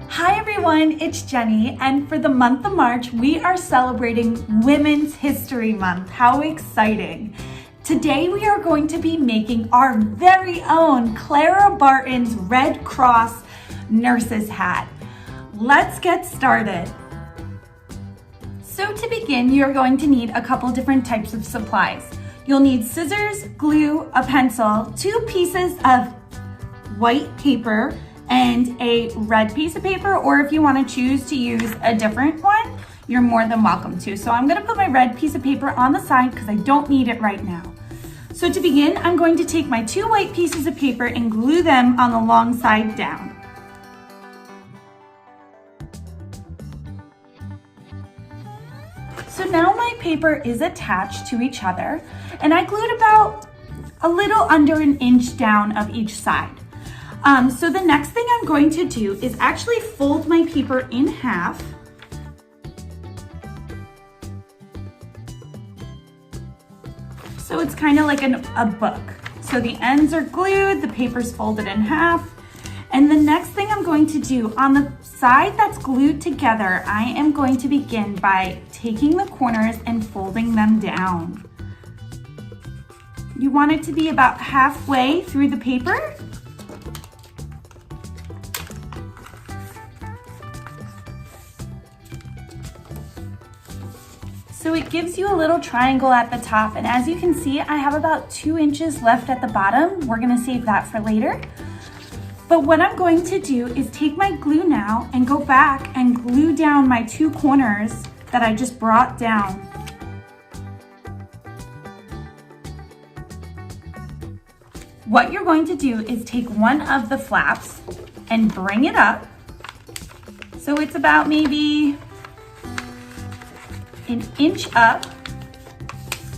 Hi everyone, it's Jenny, and for the month of March, we are celebrating Women's History Month. How exciting! Today we are going to be making our very own Clara Barton's Red Cross nurse's hat. Let's get started. So to begin, you're going to need a couple different types of supplies. You'll need scissors, glue, a pencil, 2 pieces of white paper, and a red piece of paper, or if you want to choose to use a different one, you're more than welcome to. So I'm going to put my red piece of paper on the side because I don't need it right now. So to begin, I'm going to take my 2 white pieces of paper and glue them on the long side down. So now my paper is attached to each other, and I glued about a little under an inch down of each side. So the next thing I'm going to do is actually fold my paper in half. So it's kind of like a book. So the ends are glued, the paper's folded in half. And the next thing I'm going to do on the side that's glued together, I am going to begin by taking the corners and folding them down. You want it to be about halfway through the paper. So it gives you a little triangle at the top, and as you can see, I have about 2 inches left at the bottom. We're gonna save that for later. But what I'm going to do is take my glue now and go back and glue down my 2 corners that I just brought down. What you're going to do is take one of the flaps and bring it up. So it's about maybe an inch up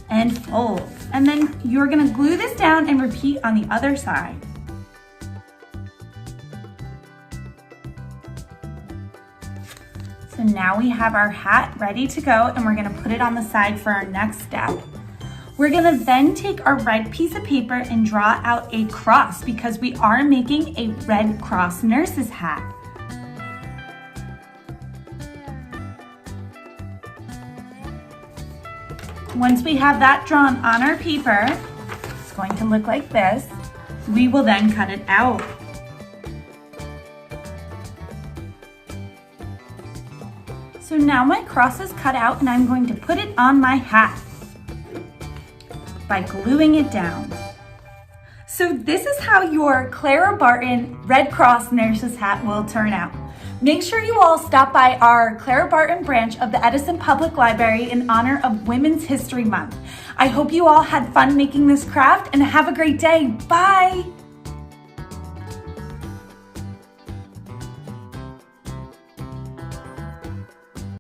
and fold. And then you're gonna glue this down and repeat on the other side. So now we have our hat ready to go, and we're gonna put it on the side for our next step. We're gonna then take our red piece of paper and draw out a cross because we are making a Red Cross nurse's hat. Once we have that drawn on our paper, it's going to look like this. We will then cut it out. So now my cross is cut out, and I'm going to put it on my hat by gluing it down. So this is how your Clara Barton Red Cross nurse's hat will turn out. Make sure you all stop by our Clara Barton branch of the Edison Public Library in honor of Women's History Month. I hope you all had fun making this craft, and have a great day. Bye!